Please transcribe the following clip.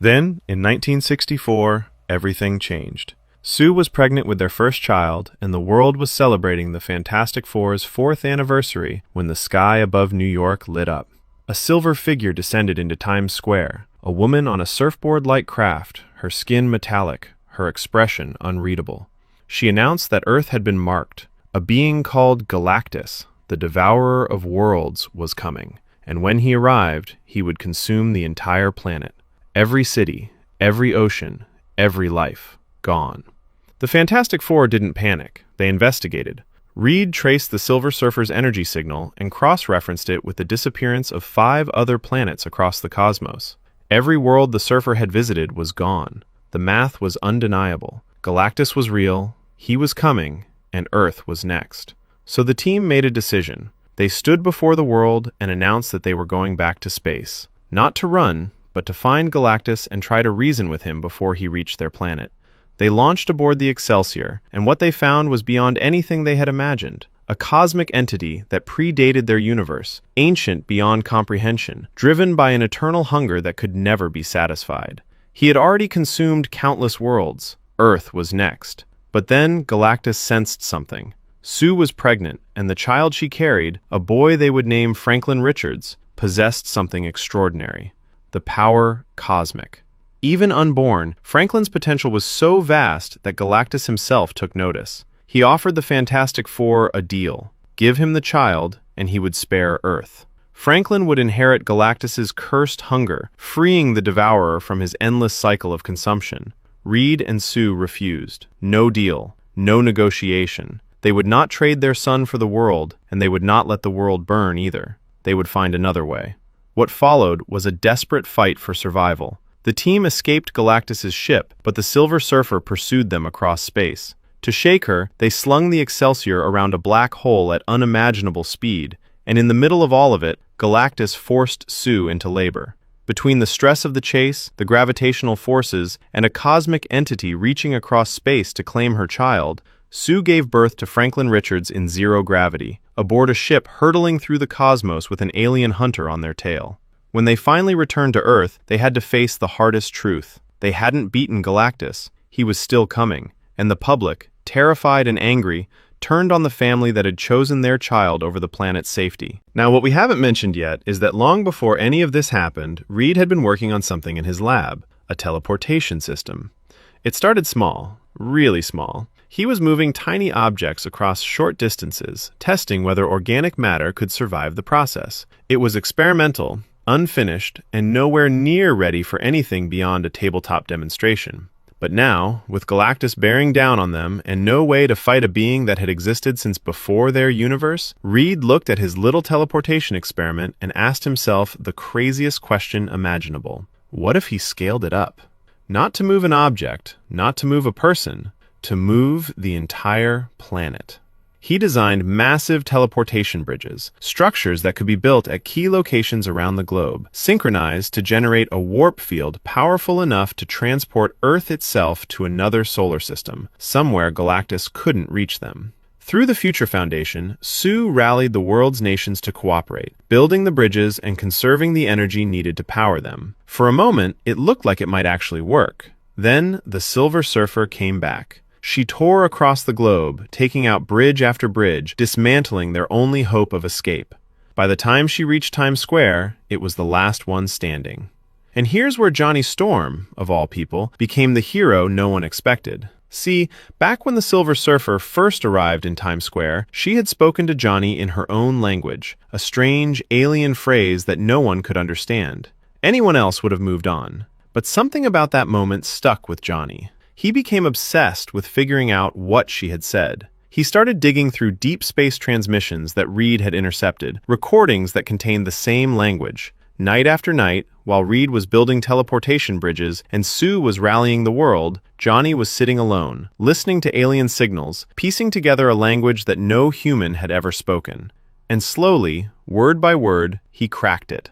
Then, in 1964, everything changed. Sue was pregnant with their first child, and the world was celebrating the Fantastic Four's 4th anniversary when the sky above New York lit up. A silver figure descended into Times Square, a woman on a surfboard-like craft, her skin metallic, her expression unreadable. She announced that Earth had been marked. A being called Galactus, the devourer of worlds, was coming, and when he arrived, he would consume the entire planet. Every city, every ocean, every life, gone. The Fantastic Four didn't panic. They investigated. Reed traced the Silver Surfer's energy signal and cross-referenced it with the disappearance of 5 other planets across the cosmos. Every world the Surfer had visited was gone. The math was undeniable. Galactus was real, he was coming, and Earth was next. So the team made a decision. They stood before the world and announced that they were going back to space. Not to run, but to find Galactus and try to reason with him before he reached their planet. They launched aboard the Excelsior, and what they found was beyond anything they had imagined. A cosmic entity that predated their universe, ancient beyond comprehension, driven by an eternal hunger that could never be satisfied. He had already consumed countless worlds. Earth was next. But then Galactus sensed something. Sue was pregnant, and the child she carried, a boy they would name Franklin Richards, possessed something extraordinary. The power cosmic. Even unborn, Franklin's potential was so vast that Galactus himself took notice. He offered the Fantastic Four a deal. Give him the child, and he would spare Earth. Franklin would inherit Galactus's cursed hunger, freeing the Devourer from his endless cycle of consumption. Reed and Sue refused. No deal. No negotiation. They would not trade their son for the world, and they would not let the world burn either. They would find another way. What followed was a desperate fight for survival. The team escaped Galactus's ship, but the Silver Surfer pursued them across space. To shake her, they slung the Excelsior around a black hole at unimaginable speed, and in the middle of all of it, Galactus forced Sue into labor. Between the stress of the chase, the gravitational forces, and a cosmic entity reaching across space to claim her child, Sue gave birth to Franklin Richards in zero gravity, aboard a ship hurtling through the cosmos with an alien hunter on their tail. When they finally returned to Earth, they had to face the hardest truth. They hadn't beaten Galactus. He was still coming, and the public, terrified and angry, turned on the family that had chosen their child over the planet's safety. Now, what we haven't mentioned yet is that long before any of this happened, Reed had been working on something in his lab, a teleportation system. It started small, really small. He was moving tiny objects across short distances, testing whether organic matter could survive the process. It was experimental, unfinished, and nowhere near ready for anything beyond a tabletop demonstration. But now, with Galactus bearing down on them and no way to fight a being that had existed since before their universe, Reed looked at his little teleportation experiment and asked himself the craziest question imaginable. What if he scaled it up? Not to move an object, not to move a person, to move the entire planet. He designed massive teleportation bridges, structures that could be built at key locations around the globe, synchronized to generate a warp field powerful enough to transport Earth itself to another solar system, somewhere Galactus couldn't reach them. Through the Future Foundation, Sue rallied the world's nations to cooperate, building the bridges and conserving the energy needed to power them. For a moment, it looked like it might actually work. Then, the Silver Surfer came back. She tore across the globe, taking out bridge after bridge, dismantling their only hope of escape. By the time she reached Times Square, it was the last one standing. And here's where Johnny Storm, of all people, became the hero no one expected. See, back when the Silver Surfer first arrived in Times Square, she had spoken to Johnny in her own language, a strange, alien phrase that no one could understand. Anyone else would have moved on. But something about that moment stuck with Johnny. He became obsessed with figuring out what she had said. He started digging through deep space transmissions that Reed had intercepted, recordings that contained the same language. Night after night, while Reed was building teleportation bridges and Sue was rallying the world, Johnny was sitting alone, listening to alien signals, piecing together a language that no human had ever spoken. And slowly, word by word, he cracked it.